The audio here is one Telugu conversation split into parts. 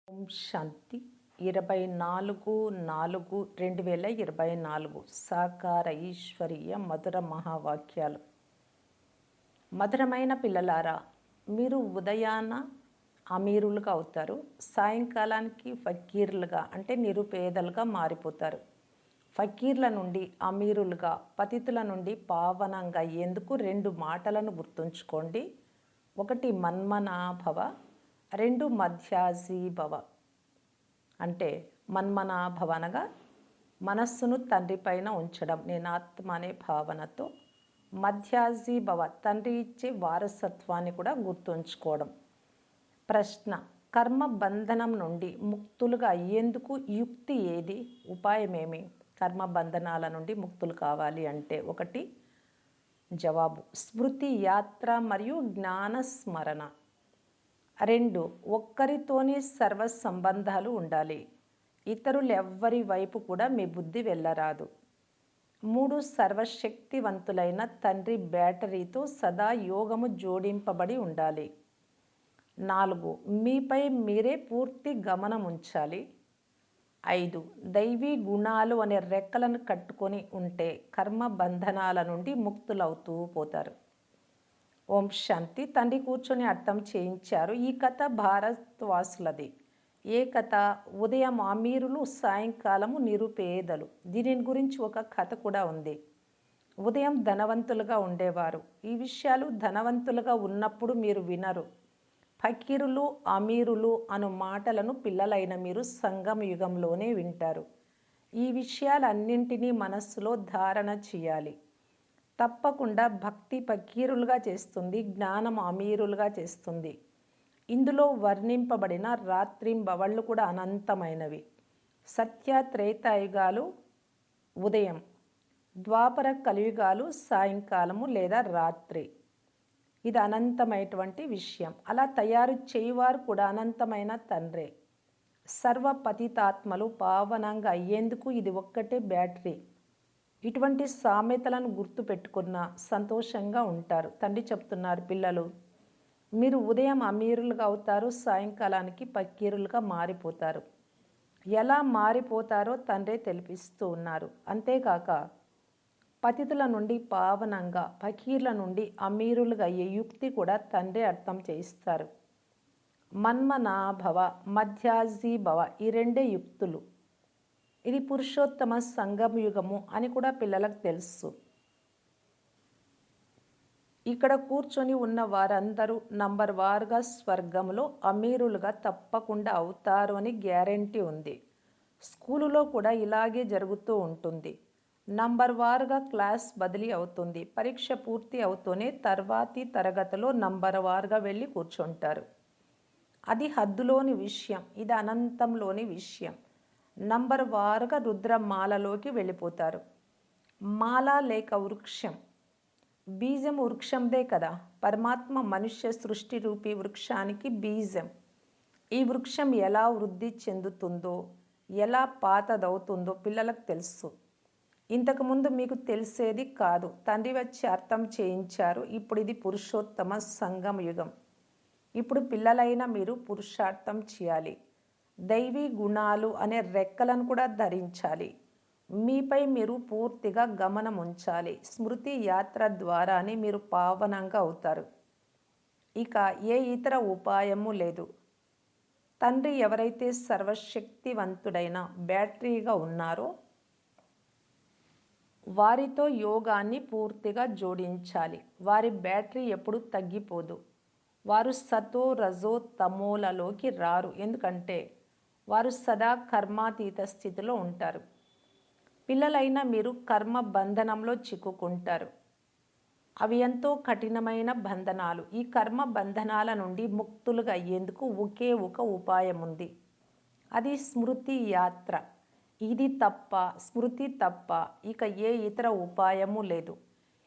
ఓం శాంతి 24/4/2024 సాకార ఈశ్వరీయ మధుర మహావాక్యాలు. మధురమైన పిల్లలారా, మీరు ఉదయాన అమీరులుగా అవుతారు, సాయంకాలానికి ఫకీర్లుగా అంటే నిరుపేదలుగా మారిపోతారు. ఫకీర్ల నుండి అమీరులుగా, పతితుల నుండి పావనంగా అయ్యేందుకు 2 మాటలను గుర్తుంచుకోండి. 1 మన్మనాభవ, 2 మధ్యాజీభవ. అంటే మన్మనాభవ అనగా మనస్సును తండ్రి పైన ఉంచడం, నేను ఆత్మ అనే భావనతో. మధ్యాజీభవ, తండ్రి ఇచ్చే వారసత్వాన్ని కూడా గుర్తుంచుకోవడం. ప్రశ్న: కర్మ బంధనం నుండి ముక్తులుగా అయ్యేందుకు యుక్తి ఏది, ఉపాయమేమి? కర్మ బంధనాల నుండి ముక్తులు కావాలి అంటే 1 జవాబు స్మృతి యాత్ర మరియు జ్ఞాన స్మరణ. 2 ఒక్కరితోనే సర్వ సంబంధాలు ఉండాలి, ఇతరులెవ్వరి వైపు కూడా మీ బుద్ధి వెళ్ళరాదు. 3 సర్వశక్తివంతులైన తండ్రి బ్యాటరీతో సదా యోగము జోడింపబడి ఉండాలి. 4 మీపై మీరే పూర్తి గమనం ఉంచాలి. 5 దైవీ గుణాలు అనే రెక్కలను కట్టుకొని ఉంటే కర్మ బంధనాల నుండి ముక్తులవుతూ పోతారు. ఓం శాంతి. తండ్రి కూర్చొని అర్థం చేయించారు. ఈ కథ భారతవాసులది. ఏ కథ? ఉదయం అమీరులు, సాయంకాలము నిరుపేదలు. దీని గురించి ఒక కథ కూడా ఉంది. ఉదయం ధనవంతులుగా ఉండేవారు. ఈ విషయాలు ధనవంతులుగా ఉన్నప్పుడు మీరు వినరు. ఫకీరులు, అమీరులు అను మాటలను పిల్లలైన మీరు సంగమ యుగంలోనే వింటారు. ఈ విషయాలన్నింటినీ మనస్సులో ధారణ చేయాలి. తప్పకుండా భక్తి ఫకీరులుగా చేస్తుంది, జ్ఞానం అమీరులుగా చేస్తుంది. ఇందులో వర్ణింపబడిన రాత్రింబవళ్ళు కూడా అనంతమైనవి. సత్య త్రేతాయుగాలు ఉదయం, ద్వాపర కలియుగాలు సాయంకాలము లేదా రాత్రి. ఇది అనంతమైనటువంటి విషయం. అలా తయారు చేయువారు కూడా అనంతమైన తండ్రే. సర్వ పతితాత్మలు పావనంగా అయ్యేందుకు ఇది ఒక్కటే బ్యాటరీ. ఇటువంటి సామెతలను గుర్తు పెట్టుకున్న సంతోషంగా ఉంటారు. తండ్రి చెప్తున్నారు, పిల్లలు మీరు ఉదయం అమీరులుగా అవుతారు, సాయంకాలానికి ఫకీరులుగా మారిపోతారు. ఎలా మారిపోతారో తండ్రే తెలిపిస్తూ ఉన్నారు. అంతేకాక పతితుల నుండి పావనంగా, ఫకీర్ల నుండి అమీరులుగా అయ్యే యుక్తి కూడా తండ్రే అర్థం చేయిస్తారు. మన్మనాభవ, మధ్యాజీభవ, ఈ 2 యుక్తులు. ఇది పురుషోత్తమ సంగమయుగము అని కూడా పిల్లలకు తెలుసు. ఇక్కడ కూర్చొని ఉన్న వారందరూ నంబర్ వారుగా స్వర్గంలో అమీరులుగా తప్పకుండా అవుతారు అని గ్యారంటీ ఉంది. స్కూలులో కూడా ఇలాగే జరుగుతూ ఉంటుంది. నంబర్ వారుగా క్లాస్ బదిలీ అవుతుంది. పరీక్ష పూర్తి అవుతూనే తర్వాతి తరగతిలో నంబర్ వారుగా వెళ్ళి కూర్చుంటారు. అది హద్దులోని విషయం, ఇది అనంతంలోని విషయం. నంబర్ వారుగా రుద్రమాలలోకి వెళ్ళిపోతారు. మాల లేక వృక్షం, బీజం వృక్షందే కదా. పరమాత్మ మనుష్య సృష్టి రూపీ వృక్షానికి బీజం. ఈ వృక్షం ఎలా వృద్ధి చెందుతుందో, ఎలా పాతదవుతుందో పిల్లలకు తెలుసు. ఇంతకుముందు మీకు తెలిసేది కాదు. తండ్రి వచ్చి అర్థం చేయించారు. ఇప్పుడు ఇది పురుషోత్తమ సంగమ యుగం. ఇప్పుడు పిల్లలైన మీరు పురుషార్థం చేయాలి. దైవీ గుణాలు అనే రెక్కలను కూడా ధరించాలి. మీపై మీరు పూర్తిగా గమనం ఉంచాలి. స్మృతి యాత్ర ద్వారానే మీరు పావనంగా అవుతారు. ఇక ఏ ఇతర ఉపాయము లేదు. తండ్రి ఎవరైతే సర్వశక్తివంతుడైన బ్యాటరీగా ఉన్నారో వారితో యోగాన్ని పూర్తిగా జోడించాలి. వారి బ్యాటరీ ఎప్పుడు తగ్గిపోదు. వారు సతో రజో తమోలలోకి రారు. ఎందుకంటే వారు సదా కర్మాతీత స్థితిలో ఉంటారు. పిల్లలైన మీరు కర్మ బంధనంలో చిక్కుకుంటారు. అవి ఎంతో కఠినమైన బంధనాలు. ఈ కర్మ బంధనాల నుండి ముక్తులుగా అయ్యేందుకు ఒకే ఒక ఉపాయం ఉంది. అది స్మృతి యాత్ర. ఇది తప్ప, స్మృతి తప్ప ఇక ఏ ఇతర ఉపాయము లేదు.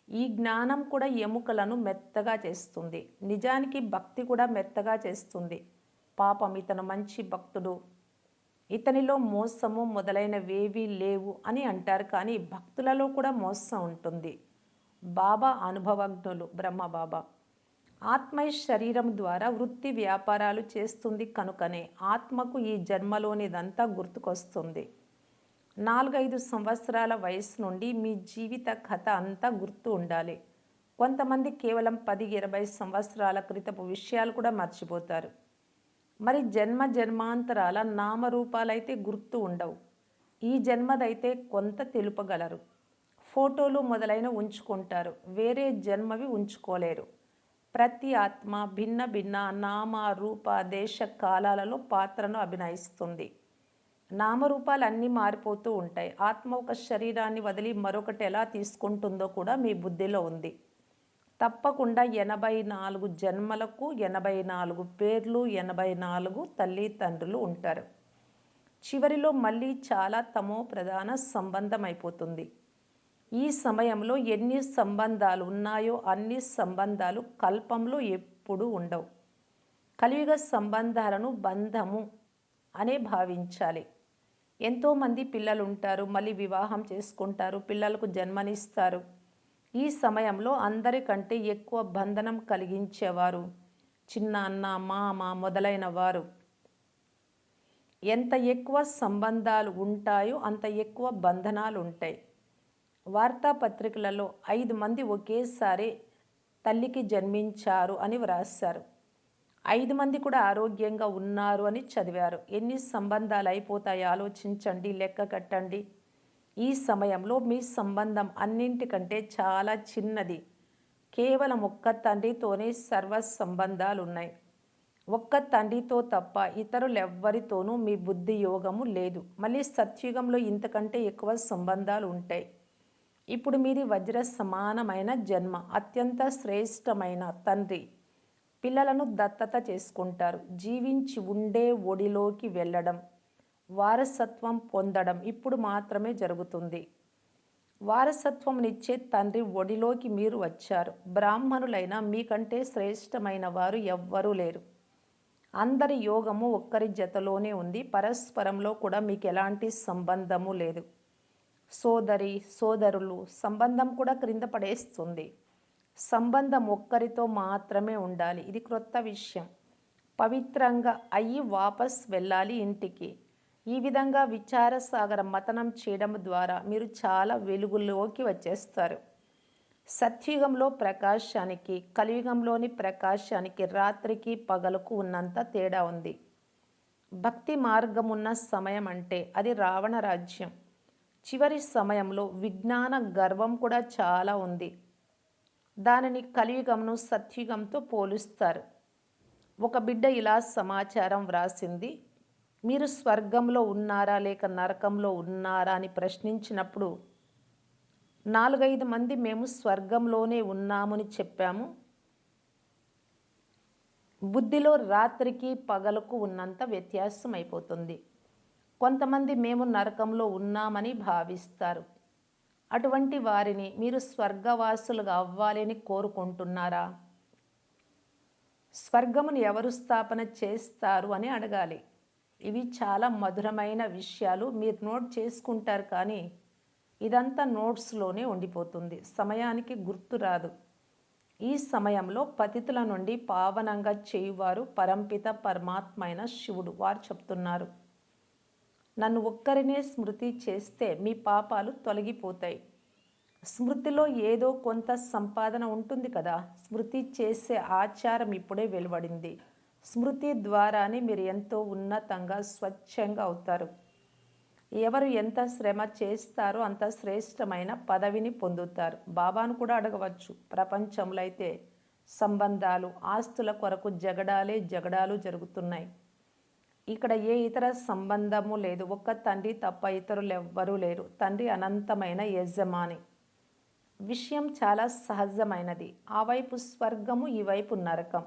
ఈ జ్ఞానం కూడా ఎముకలను మెత్తగా చేస్తుంది. నిజానికి భక్తి కూడా మెత్తగా చేస్తుంది. పాపం, ఇతను మంచి భక్తుడు, ఇతనిలో మోసము మొదలైనవేవీ లేవు అని అంటారు. కానీ భక్తులలో కూడా మోసం ఉంటుంది. బాబా అనుభవజ్ఞులు, బ్రహ్మబాబా ఆత్మ శరీరం ద్వారా వృత్తి వ్యాపారాలు చేస్తుంది కనుకనే ఆత్మకు ఈ జన్మలోనిదంతా గుర్తుకొస్తుంది. 4-5 సంవత్సరాల వయసు నుండి మీ జీవిత కథ అంతా గుర్తు ఉండాలి. కొంతమంది కేవలం 10-20 సంవత్సరాల క్రితపు విషయాలు కూడా మర్చిపోతారు. మరి జన్మ జన్మాంతరాల నామరూపాలైతే గుర్తు ఉండవు. ఈ జన్మదైతే కొంత తెలుపగలరు. ఫోటోలు మొదలైన ఉంచుకుంటారు, వేరే జన్మవి ఉంచుకోలేరు. ప్రతి ఆత్మ భిన్న భిన్న నామ రూప దేశ కాలాలలో పాత్రను అభినయిస్తుంది. నామరూపాలన్నీ మారిపోతూ ఉంటాయి. ఆత్మ ఒక శరీరాన్ని వదిలి మరొకటి ఎలా తీసుకుంటుందో కూడా మీ బుద్ధిలో ఉంది. తప్పకుండా 84 జన్మలకు 84 పేర్లు, 84 తల్లిదండ్రులు ఉంటారు. చివరిలో మళ్ళీ చాలా తమో ప్రధాన సంబంధం అయిపోతుంది. ఈ సమయంలో ఎన్ని సంబంధాలు ఉన్నాయో అన్ని సంబంధాలు కల్పంలో ఎప్పుడూ ఉండవు. కలియుగ సంబంధాలను బంధము అనే భావించాలి. ఎంతోమంది పిల్లలు ఉంటారు, మళ్ళీ వివాహం చేసుకుంటారు, పిల్లలకు జన్మనిస్తారు. ఈ సమయంలో అందరికంటే ఎక్కువ బంధనం కలిగించేవారు చిన్న అన్న, మామ మొదలైన వారు. ఎంత ఎక్కువ సంబంధాలు ఉంటాయో అంత ఎక్కువ బంధనాలు ఉంటాయి. వార్తాపత్రికలలో 5 మంది ఒకేసారి తల్లికి జన్మించారు అని వ్రాశారు. 5 మంది కూడా ఆరోగ్యంగా ఉన్నారు అని చదివారు. ఎన్ని సంబంధాలు అయిపోతాయో ఆలోచించండి, లెక్క కట్టండి. ఈ సమయంలో మీ సంబంధం అన్నింటికంటే చాలా చిన్నది. కేవలం ఒక్క తండ్రితోనే సర్వ సంబంధాలు ఉన్నాయి. ఒక్క తండ్రితో తప్ప ఇతరులెవ్వరితోనూ మీ బుద్ధి యోగము లేదు. మళ్ళీ సత్యుగంలో ఇంతకంటే ఎక్కువ సంబంధాలు ఉంటాయి. ఇప్పుడు మీది వజ్ర సమానమైన జన్మ. అత్యంత శ్రేష్టమైన తండ్రి పిల్లలను దత్తత చేసుకుంటారు. జీవించి ఉండే ఒడిలోకి వెళ్ళడం, వారసత్వం పొందడం ఇప్పుడు మాత్రమే జరుగుతుంది. వారసత్వంనిచ్చే తండ్రి ఒడిలోకి మీరు వచ్చారు. బ్రాహ్మణులైన మీకంటే శ్రేష్టమైన వారు ఎవ్వరూ లేరు. అందరి యోగము ఒక్కరి జతలోనే ఉంది. పరస్పరంలో కూడా మీకు ఎలాంటి సంబంధము లేదు. సోదరి సోదరులు సంబంధం కూడా క్రింద పడేస్తుంది. సంబంధం ఒక్కరితో మాత్రమే ఉండాలి. ఇది క్రొత్త విషయం. పవిత్రంగా అయ్యి వాపస్ వెళ్ళాలి ఇంటికి. ఈ విధంగా విచారసాగర మతనం చేయడం ద్వారా మీరు చాలా వెలుగులోకి వచ్చేస్తారు. సత్యుగంలో ప్రకాశానికి, కలియుగంలోని ప్రకాశానికి రాత్రికి పగలుకు ఉన్నంత తేడా ఉంది. భక్తి మార్గమున్న సమయం అంటే అది రావణ రాజ్యం. చివరి సమయంలో విజ్ఞాన గర్వం కూడా చాలా ఉంది. దానిని కలియుగంను సత్యుగంతో పోలుస్తారు. ఒక బిడ్డ ఇలా సమాచారం వ్రాసింది. మీరు స్వర్గంలో ఉన్నారా లేక నరకంలో ఉన్నారా అని ప్రశ్నించినప్పుడు 4-5 మంది మేము స్వర్గంలోనే ఉన్నామని చెప్పాము. బుద్ధిలో రాత్రికి పగలుకు ఉన్నంత వ్యత్యాసం అయిపోతుంది. కొంతమంది మేము నరకంలో ఉన్నామని భావిస్తారు. అటువంటి వారిని మీరు స్వర్గవాసులుగా అవ్వాలని కోరుకుంటున్నారా? స్వర్గమును ఎవరు స్థాపన చేస్తారు అని అడగాలి. ఇవి చాలా మధురమైన విషయాలు. మీరు నోట్ చేసుకుంటారు, కానీ ఇదంతా నోట్స్లోనే ఉండిపోతుంది. సమయానికి గుర్తు రాదు. ఈ సమయంలో పతితుల నుండి పావనంగా చేయువారు పరంపిత పరమాత్మ అయిన శివుడు. వారు చెప్తున్నారు, నన్ను ఒక్కరినే స్మృతి చేస్తే మీ పాపాలు తొలగిపోతాయి. స్మృతిలో ఏదో కొంత సంపాదన ఉంటుంది కదా. స్మృతి చేసే ఆచారం ఇప్పుడే వెలువడింది. స్మృతి ద్వారానే మీరు ఎంతో ఉన్నతంగా స్వచ్ఛంగా అవుతారు. ఎవరు ఎంత శ్రమ చేస్తారో అంత శ్రేష్టమైన పదవిని పొందుతారు. బాబాను కూడా అడగవచ్చు. ప్రపంచంలో అయితే సంబంధాలు, ఆస్తుల కొరకు జగడాలు జరుగుతున్నాయి. ఇక్కడ ఏ ఇతర సంబంధము లేదు. ఒక్క తండ్రి తప్ప ఇతరులు ఎవ్వరూ లేరు. తండ్రి అనంతమైన యజమాని. విషయం చాలా సహజమైనది. ఆ వైపు స్వర్గము, ఈ వైపు నరకం.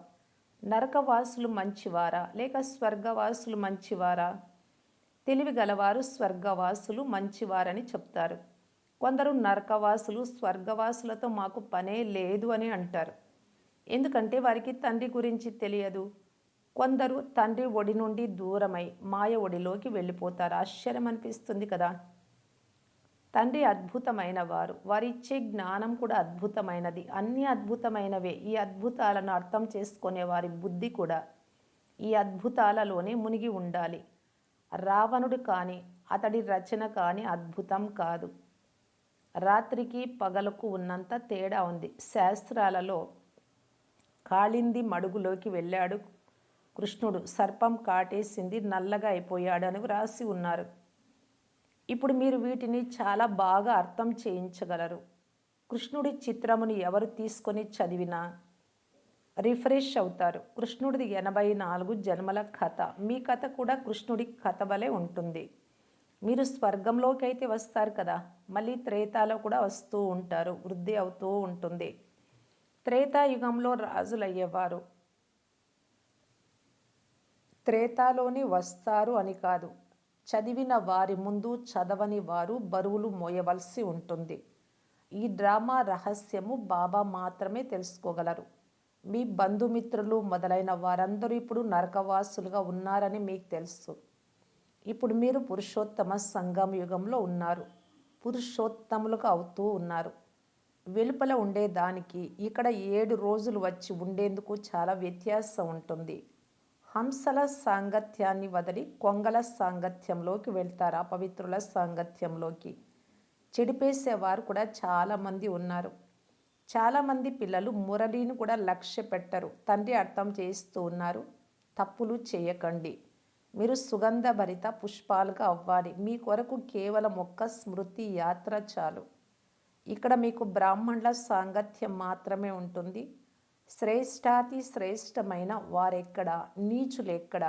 నరకవాసులు మంచివారా లేక స్వర్గవాసులు మంచివారా? తెలివి గలవారు స్వర్గవాసులు మంచివారని చెప్తారు. కొందరు నరకవాసులు స్వర్గవాసులతో మాకు పనే లేదు అని అంటారు. ఎందుకంటే వారికి తండ్రి గురించి తెలియదు. కొందరు తండ్రి ఒడి నుండి దూరమై మాయ ఒడిలోకి వెళ్ళిపోతారు. ఆశ్చర్యం అనిపిస్తుంది కదా. తండ్రి అద్భుతమైన వారు. వారిచ్చే జ్ఞానం కూడా అద్భుతమైనది. అన్నీ అద్భుతమైనవే. ఈ అద్భుతాలను అర్థం చేసుకునే వారి బుద్ధి కూడా ఈ అద్భుతాలలోనే మునిగి ఉండాలి. రావణుడు కానీ, అతడి రచన కానీ అద్భుతం కాదు. రాత్రికి పగలకు ఉన్నంత తేడా ఉంది. శాస్త్రాలలో కాళింది మడుగులోకి వెళ్ళాడు కృష్ణుడు, సర్పం కాటేసింది, నల్లగా అయిపోయాడు అని వ్రాసి ఉన్నారు. ఇప్పుడు మీరు వీటిని చాలా బాగా అర్థం చేయించగలరు. కృష్ణుడి చిత్రమును ఎవరు తీసుకొని చదివినా రిఫ్రెష్ అవుతారు. కృష్ణుడిది 84 జన్మల కథ. మీ కథ కూడా కృష్ణుడి కథ వలె ఉంటుంది. మీరు స్వర్గంలోకి అయితే వస్తారు కదా, మళ్ళీ త్రేతాలో కూడా వస్తూ ఉంటారు. వృద్ధి అవుతూ ఉంటుంది. త్రేతాయుగంలో రాజులయ్యేవారు. త్రేతాలోని వస్తారు అని కాదు, చదివిన వారి ముందు చదవని వారు బరువులు మోయవలసి ఉంటుంది. ఈ డ్రామా రహస్యము బాబా మాత్రమే తెలుసుకోగలరు. మీ బంధుమిత్రులు మొదలైన వారందరూ ఇప్పుడు నరకవాసులుగా ఉన్నారని మీకు తెలుసు. ఇప్పుడు మీరు పురుషోత్తమ సంగమ యుగంలో ఉన్నారు. పురుషోత్తములుగా అవుతూ ఉన్నారు. వెలుపల ఉండేదానికి ఇక్కడ 7 రోజులు వచ్చి ఉండేందుకు చాలా వ్యత్యాసం ఉంటుంది. హంసల సాంగత్యాన్ని వదిలి కొంగల సాంగత్యంలోకి వెళ్తారు, అపవిత్రుల సాంగత్యంలోకి. చెడిపేసేవారు కూడా చాలామంది ఉన్నారు. చాలామంది పిల్లలు మురళిని కూడా లక్ష్య పెట్టరు. తండ్రి అర్థం చేస్తూ ఉన్నారు, తప్పులు చేయకండి. మీరు సుగంధభరిత పుష్పాలుగా అవ్వాలి. మీ కొరకు కేవలం ఒక్క స్మృతి యాత్ర చాలు. ఇక్కడ మీకు బ్రాహ్మణుల సాంగత్యం మాత్రమే ఉంటుంది. శ్రేష్టాతి శ్రేష్టమైన వారెక్కడ, నీచులెక్కడ?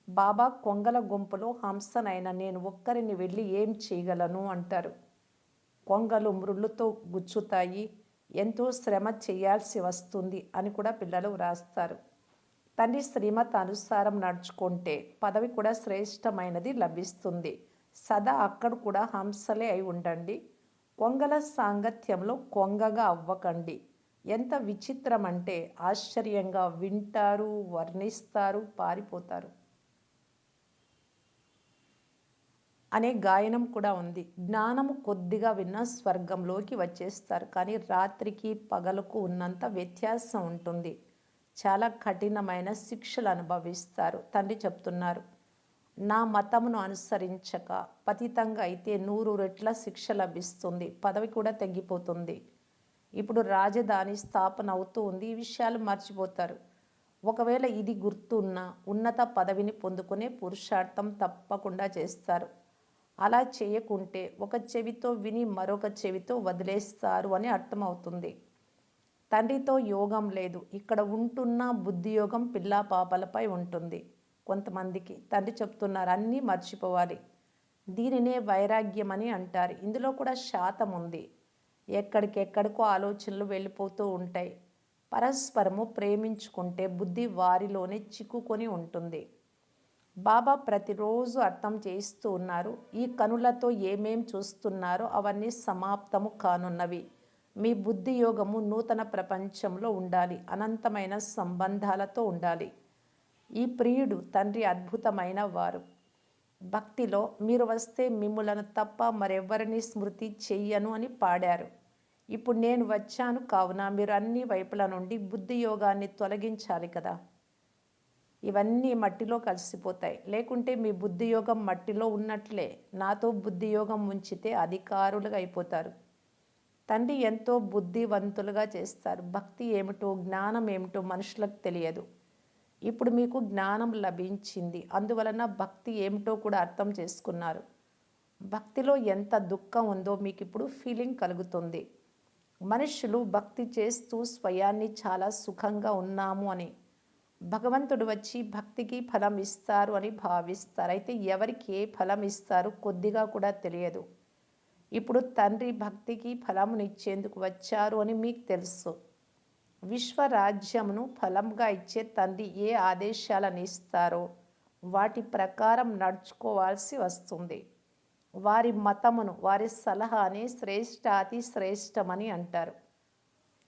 బాబా కొంగల గుంపులో హంసనైన నేను ఒక్కరిని వెళ్ళి ఏం చేయగలను అంటారు. కొంగలు ముళ్ళుతో గుచ్చుతాయి, ఎంతో శ్రమ చేయాల్సి వస్తుంది అని కూడా పిల్లలు వ్రాస్తారు. తండ్రి శ్రీమత్ అనుసారం నడుచుకుంటే పదవి కూడా శ్రేష్టమైనది లభిస్తుంది. సదా అక్కడ కూడా హంసలే అయి ఉండండి. కొంగల సాంగత్యంలో కొంగగా అవ్వకండి. ఎంత విచిత్రం అంటే ఆశ్చర్యంగా వింటారు, వర్ణిస్తారు, పారిపోతారు అనే గాయనం కూడా ఉంది. జ్ఞానము కొద్దిగా విన్నా స్వర్గంలోకి వచ్చేస్తారు. కానీ రాత్రికి పగలకు ఉన్నంత వ్యత్యాసం ఉంటుంది. చాలా కఠినమైన శిక్షలు అనుభవిస్తారు. తండ్రి చెప్తున్నారు, నా మతమును అనుసరించక పతితంగా అయితే 100 రెట్ల శిక్ష లభిస్తుంది. పదవి కూడా తగ్గిపోతుంది. ఇప్పుడు రాజధాని స్థాపన అవుతూ ఉంది. ఈ విషయాలు మర్చిపోతారు. ఒకవేళ ఇది గుర్తున్నా ఉన్నత పదవిని పొందుకునే పురుషార్థం తప్పకుండా చేస్తారు. అలా చేయకుంటే ఒక చెవితో విని మరొక చెవితో వదిలేస్తారు అని అర్థమవుతుంది. తండ్రితో యోగం లేదు. ఇక్కడ ఉంటున్న బుద్ధియోగం పిల్లా పాపలపై ఉంటుంది. కొంతమందికి తండ్రి చెప్తున్నారు, అన్నీ మర్చిపోవాలి. దీనినే వైరాగ్యం అని అంటారు. ఇందులో కూడా శాతం ఉంది. ఎక్కడికెక్కడికో ఆలోచనలు వెళ్ళిపోతూ ఉంటాయి. పరస్పరము ప్రేమించుకుంటే బుద్ధి వారిలోనే చిక్కుకొని ఉంటుంది. బాబా ప్రతిరోజు అర్థం చేస్తూ ఉన్నారు, ఈ కనులతో ఏమేం చూస్తున్నారో అవన్నీ సమాప్తము కానున్నవి. మీ బుద్ధి యోగము నూతన ప్రపంచంలో ఉండాలి. అనంతమైన సంబంధాలతో ఉండాలి. ఈ ప్రియుడు తండ్రి అద్భుతమైన వారు. భక్తిలో మీరు వస్తే మిమ్ములను తప్ప మరెవ్వరిని స్మృతి చెయ్యను అని పాడారు. ఇప్పుడు నేను వచ్చాను కావున మీరు అన్ని వైపుల నుండి బుద్ధి యోగాన్ని తొలగించాలి కదా. ఇవన్నీ మట్టిలో కలిసిపోతాయి. లేకుంటే మీ బుద్ధియోగం మట్టిలో ఉన్నట్లే. నాతో బుద్ధియోగం ఉంచితే అధికారులుగా అయిపోతారు. తండ్రి ఎంతో బుద్ధివంతులుగా చేస్తారు. భక్తి ఏమిటో, జ్ఞానం ఏమిటో మనుషులకు తెలియదు. ఇప్పుడు మీకు జ్ఞానం లభించింది. అందువలన భక్తి ఏమిటో కూడా అర్థం చేసుకున్నారు. భక్తిలో ఎంత దుఃఖం ఉందో మీకు ఇప్పుడు ఫీలింగ్ కలుగుతుంది. మనుషులు భక్తి చేస్తూ స్వయాన్ని చాలా సుఖంగా ఉన్నాము అని, భగవంతుడు వచ్చి భక్తికి ఫలం ఇస్తారు అని భావిస్తారు. అయితే ఎవరికి ఏ ఫలం ఇస్తారు కొద్దిగా కూడా తెలియదు. ఇప్పుడు తండ్రి భక్తికి ఫలమునిచ్చేందుకు వచ్చారు అని మీకు తెలుసు. విశ్వరాజ్యమును ఫలంగా ఇచ్చే తండ్రి ఏ ఆదేశాలను ఇస్తారో వాటి ప్రకారం నడుచుకోవాల్సి వస్తుంది. వారి మతమును, వారి సలహాని శ్రేష్టాతి శ్రేష్టమని అంటారు.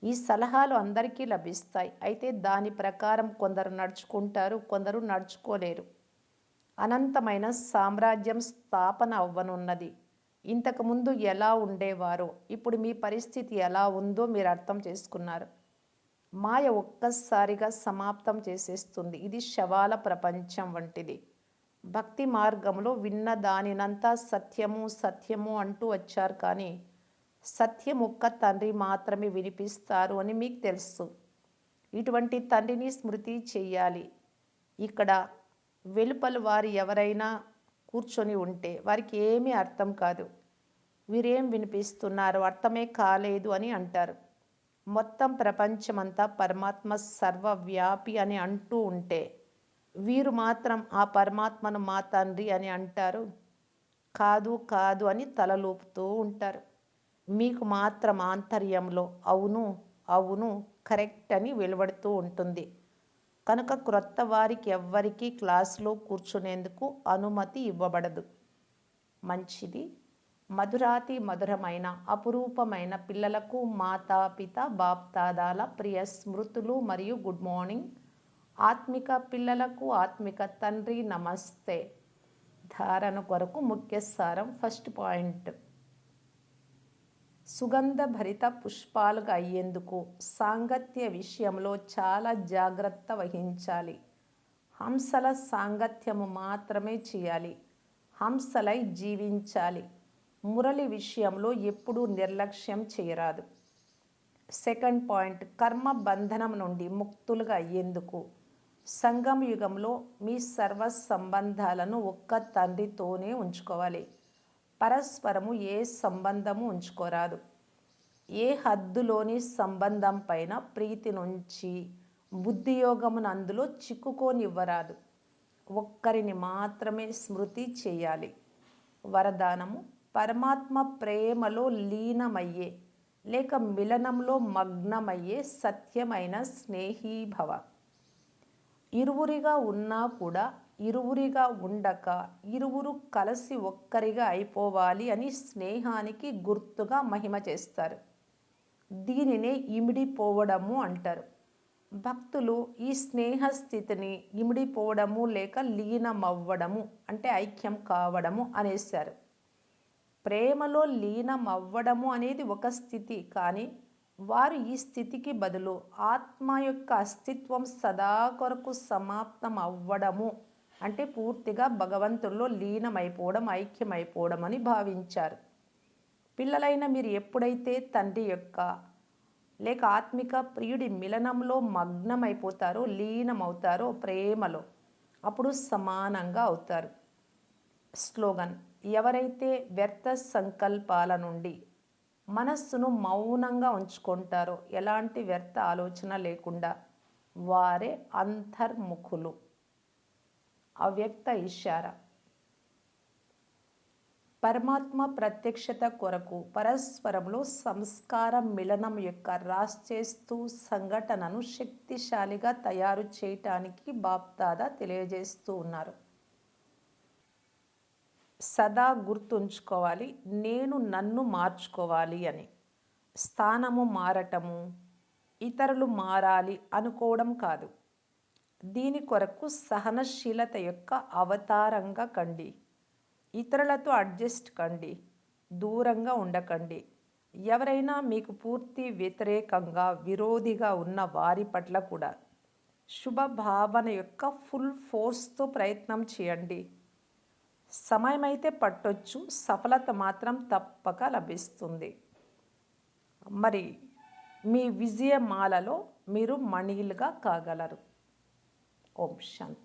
ఈ సలహాలు అందరికీ లభిస్తాయి. అయితే దాని ప్రకారం కొందరు నడుచుకుంటారు, కొందరు నడుచుకోలేరు. అనంతమైన సామ్రాజ్యం స్థాపన అవ్వనున్నది. ఇంతకుముందు ఎలా ఉండేవారో ఇప్పుడు మీ పరిస్థితి ఎలా ఉందో మీరు అర్థం చేసుకున్నారు. మాయ ఒక్కసారిగా సమాప్తం చేసేస్తుంది. ఇది శవాల ప్రపంచం వంటిది. భక్తి మార్గంలో విన్న దానినంతా సత్యము సత్యము అంటూ వచ్చారు, కానీ సత్యం ఒక్క తండ్రి మాత్రమే వినిపిస్తారు అని మీకు తెలుసు. ఇటువంటి తండ్రిని స్మృతి చెయ్యాలి. ఇక్కడ వెలుపల వారు ఎవరైనా కూర్చొని ఉంటే వారికి ఏమీ అర్థం కాదు. వీరేం వినిపిస్తున్నారు, అర్థమే కాలేదు అని అంటారు. మొత్తం ప్రపంచమంతా పరమాత్మ సర్వవ్యాపి అని అంటూ ఉంటే వీరు మాత్రం ఆ పరమాత్మను మా తండ్రి అని అంటారు. కాదు కాదు అని తలలూపుతూ ఉంటారు. మీకు మాత్రం ఆంతర్యంలో అవును అవును కరెక్ట్ అని వెలువడుతూ ఉంటుంది. కనుక క్రొత్త వారికి ఎవ్వరికీ క్లాసులో కూర్చునేందుకు అనుమతి ఇవ్వబడదు. మంచిది. మధురాతి మధురమైన అపురూపమైన పిల్లలకు మాతాపిత బాప్దాదాల ప్రియ స్మృతులు మరియు గుడ్ మార్నింగ్. ఆత్మిక పిల్లలకు ఆత్మిక తండ్రి నమస్తే. ధారణ కొరకు ముఖ్య సారం. ఫస్ట్ పాయింట్, సుగంధ భరిత పుష్పాలుగా అయ్యేందుకు సాంగత్య విషయంలో చాలా జాగ్రత్త వహించాలి. హంసల సాంగత్యము మాత్రమే చేయాలి. హంసలై జీవించాలి. మురళి విషయంలో ఎప్పుడూ నిర్లక్ష్యం చేయరాదు. సెకండ్ పాయింట్, కర్మ బంధనం నుండి ముక్తులుగా అయ్యేందుకు సంగమ యుగంలో మీ సర్వ సంబంధాలను ఒక్క తండ్రితోనే ఉంచుకోవాలి. పరస్పరము ఏ సంబంధము ఉంచుకోరాదు. ఏ హద్దులోని సంబంధం పైన ప్రీతి నుంచి బుద్ధియోగమును అందులో చిక్కుకోనివ్వరాదు. ఒక్కరిని మాత్రమే స్మృతి చేయాలి. వరదానము, పరమాత్మ ప్రేమలో లీనమయ్యే లేక మిలనంలో మగ్నమయ్యే సత్యమైన స్నేహీభవ. ఇరువురిగా ఉన్నా కూడా ఇరువురిగా ఉండక ఇరువురు కలిసి ఒక్కరిగా అయిపోవాలి అని స్నేహానికి గుర్తుగా మహిమ చేస్తారు. దీనినే ఇమిడిపోవడము అంటారు. భక్తులు ఈ స్నేహ స్థితిని ఇమిడిపోవడము లేక లీనమవ్వడము అంటే ఐక్యం కావడము అనేశారు. ప్రేమలో లీనమవ్వడము అనేది ఒక స్థితి, కానీ వారు ఈ స్థితికి బదులు ఆత్మ యొక్క అస్తిత్వం సదా కొరకు సమాప్తం అవ్వడము అంటే పూర్తిగా భగవంతుల్లో లీనమైపోవడం, ఐక్యమైపోవడం అని భావించారు. పిల్లలైన మీరు ఎప్పుడైతే తండ్రి యొక్క లేక ఆత్మిక ప్రియుడి మిలనంలో మగ్నమైపోతారో, లీనమవుతారో ప్రేమలో, అప్పుడు సమానంగా అవుతారు. స్లోగన్, ఎవరైతే వ్యర్థ సంకల్పాల నుండి మనస్సును మౌనంగా ఉంచుకుంటారో, ఎలాంటి వ్యర్థ ఆలోచన లేకుండా, వారే అంతర్ముఖులు. అవ్యక్త ఇషారా. పరమాత్మ ప్రత్యక్షత కొరకు పరస్పరంలో సంస్కార మిలనం యొక్క రాచేస్తూ సంఘటనను శక్తిశాలిగా తయారు చేయటానికి బాప్దాదా తెలియజేస్తూ ఉన్నారు. సదా గుర్తుంచుకోవాలి, నేను నన్ను మార్చుకోవాలి అని. స్థానము మారటము, ఇతరులు మారాలి అనుకోవడం కాదు. దీని కొరకు సహనశీలత యొక్క అవతారంగా కండి. ఇతరులతో అడ్జస్ట్ కండి, దూరంగా ఉండకండి. ఎవరైనా మీకు పూర్తి వ్యతిరేకంగా విరోధిగా ఉన్న వారి పట్ల కూడా శుభభావన యొక్క ఫుల్ ఫోర్స్తో ప్రయత్నం చేయండి. సమయమైతే పట్టొచ్చు, సఫలత మాత్రం తప్పక లభిస్తుంది. మరి మీ విజయమాలలో మీరు మణిలుగా కాగలరు. ఓం శాంతి.